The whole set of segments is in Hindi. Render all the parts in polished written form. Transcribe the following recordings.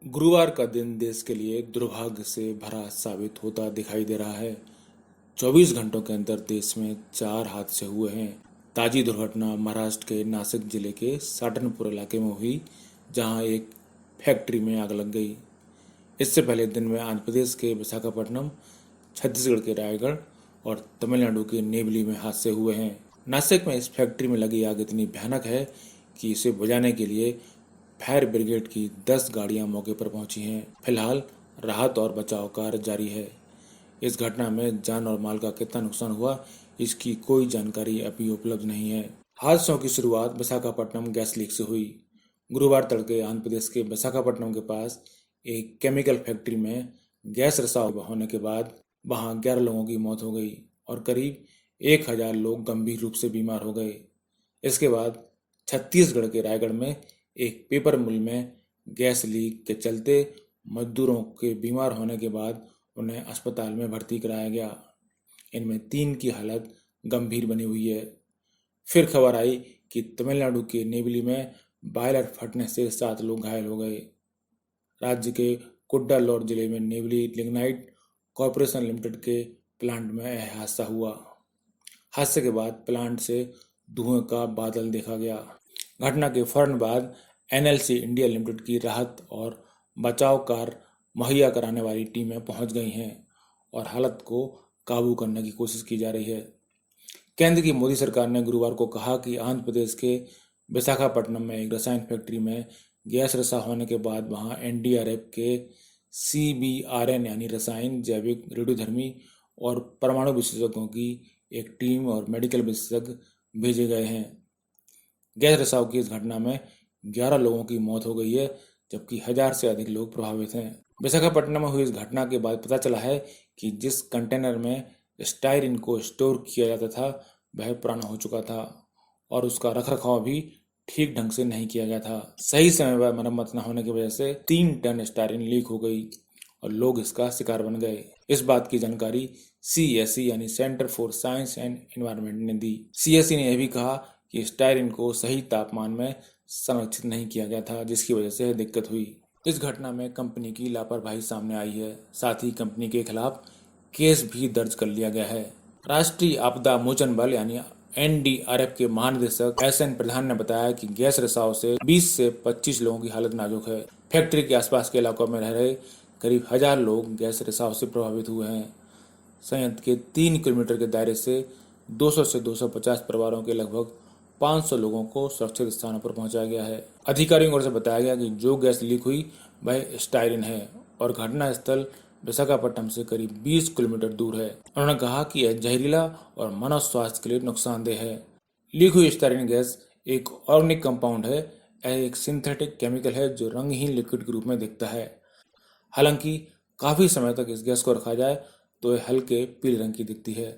गुरुवार का दिन देश के लिए दुर्भाग्य से भरा साबित होता दिखाई दे रहा है। 24 घंटों के अंदर देश में 4 हादसे हुए हैं। ताजी दुर्घटना महाराष्ट्र के नासिक जिले के साटनपुर इलाके में हुई, जहां एक फैक्ट्री में आग लग गई। इससे पहले दिन में आंध्र प्रदेश के विशाखापट्टनम, छत्तीसगढ़ के रायगढ़ और तमिलनाडु के नेवली में हादसे हुए हैं। नासिक में इस फैक्ट्री में लगी आग इतनी भयानक है कि इसे बुझाने के लिए फायर ब्रिगेड की 10 गाड़ियां मौके पर पहुंची हैं। फिलहाल राहत और बचाव कार्य जारी है। इस घटना में जान और माल का कितना नुकसान हुआ, इसकी कोई जानकारी अभी उपलब्ध नहीं है। हादसों की शुरुआत विशाखापट्टनम गैस लीक से हुई। गुरुवार तड़के आंध्र प्रदेश के विशाखापट्टनम के पास एक केमिकल फैक्ट्री में गैस रिसाव होने के बाद वहां 11 लोगों की मौत हो गई और करीब 1000 लोग गंभीर रूप से बीमार हो गए। इसके बाद छत्तीसगढ़ के रायगढ़ में एक पेपर मिल में गैस लीक के चलते मजदूरों के बीमार होने के बाद उन्हें अस्पताल में भर्ती कराया गया। इनमें 3 की हालत गंभीर बनी हुई है। फिर खबर आई कि तमिलनाडु के नेवली में बॉयलर फटने से 7 लोग घायल हो गए। राज्य के कुड्डालोर जिले में नेवली लिग्नाइट कॉरपोरेशन लिमिटेड के प्लांट में यह हादसा हुआ। हादसे के बाद प्लांट से धुएं का बादल देखा गया। घटना के फौरन बाद एनएलसी इंडिया लिमिटेड की राहत और बचाव कार्य मुहैया कराने वाली टीमें पहुंच गई हैं और हालत को काबू करने की कोशिश की जा रही है। केंद्र की मोदी सरकार ने गुरुवार को कहा कि आंध्र प्रदेश के विशाखापट्टनम में एक रसायन फैक्ट्री में गैस रिसाव होने के बाद वहां एनडीआरएफ के सीबीआरएन यानी रसायन, जैविक, रेडियोधर्मी और परमाणु विशेषज्ञों की एक टीम और मेडिकल विशेषज्ञ भेजे गए हैं। गैस रिसाव की इस घटना में 11 लोगों की मौत हो गई है, जबकि 1000 से अधिक लोग प्रभावित हैं। विशाखापट्टनम में हुई इस घटना के बाद पता चला है कि जिस कंटेनर में स्टायरिन को स्टोर किया जाता था वह पुराना हो चुका था और उसका रखरखाव भी ठीक ढंग से नहीं किया गया था। सही समय पर मरम्मत न होने की वजह से 3 टन स्टायरिन लीक हो गई और लोग इसका शिकार बन गए। इस बात की जानकारी सीएससी यानी centre for science and environment ने दी। सीएससी ने यह भी कहा कि स्टायरिन को सही तापमान में संरक्षित नहीं किया गया था, जिसकी वजह से दिक्कत हुई। इस घटना में कंपनी की लापरवाही सामने आई है। साथ ही कंपनी के खिलाफ केस भी दर्ज कर लिया गया है। राष्ट्रीय आपदा मोचन बल यानी एनडीआरएफ के महानिदेशक एसएन प्रधान ने बताया कि गैस रिसाव से 20 से 25 लोगों की हालत नाजुक है। फैक्ट्री के आसपास के इलाकों में रह रहे करीब 1000 लोग गैस रिसाव से प्रभावित हुए हैं। संयंत्र के 3 किलोमीटर के दायरे से 200 से 250 परिवारों के लगभग 500 लोगों को सुरक्षित स्थानों पर पहुंचाया गया है। अधिकारियों की ओर से बताया गया कि जो गैस लीक हुई वह स्टायरिन है और घटना स्थल विशाखापट्टनम से करीब 20 किलोमीटर दूर है। उन्होंने कहा कि यह जहरीला और मानव स्वास्थ्य के लिए नुकसानदेह है। लीक हुई स्टायरिन गैस एक ऑर्गेनिक कंपाउंड है। यह एक सिंथेटिक केमिकल है जो रंगहीन लिक्विड के रूप में दिखता है। हालांकि काफी समय तक इस गैस को रखा जाए तो यह हल्के पीले रंग की दिखती है।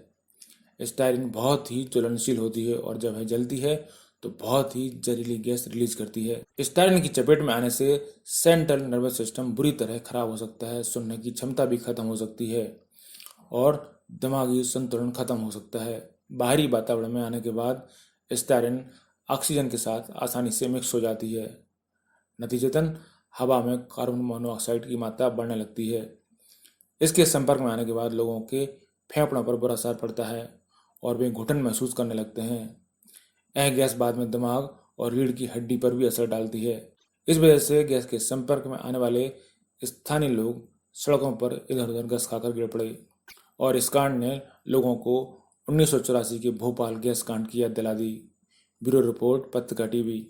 स्टायरिन बहुत ही ज्वलनशील होती है और जब यह जलती है तो बहुत ही जहरीली गैस रिलीज करती है। स्टायरिन की चपेट में आने से सेंट्रल नर्वस सिस्टम बुरी तरह खराब हो सकता है, सुनने की क्षमता भी खत्म हो सकती है और दिमागी संतुलन खत्म हो सकता है। बाहरी वातावरण में आने के बाद स्टायरिन ऑक्सीजन के साथ आसानी से मिक्स हो जाती है। नतीजतन हवा में कार्बन मोनोऑक्साइड की मात्रा बढ़ने लगती है। इसके संपर्क में आने के बाद लोगों के फेफड़ों पर बुरा असर पड़ता है और वे घुटन महसूस करने लगते हैं। यह गैस बाद में दिमाग और रीढ़ की हड्डी पर भी असर डालती है। इस वजह से गैस के संपर्क में आने वाले स्थानीय लोग सड़कों पर इधर उधर घस खाकर गिर पड़े और इस कांड ने लोगों को 1984 के भोपाल गैस कांड की याद दिला दी। ब्यूरो रिपोर्ट, पत्रिका टीवी।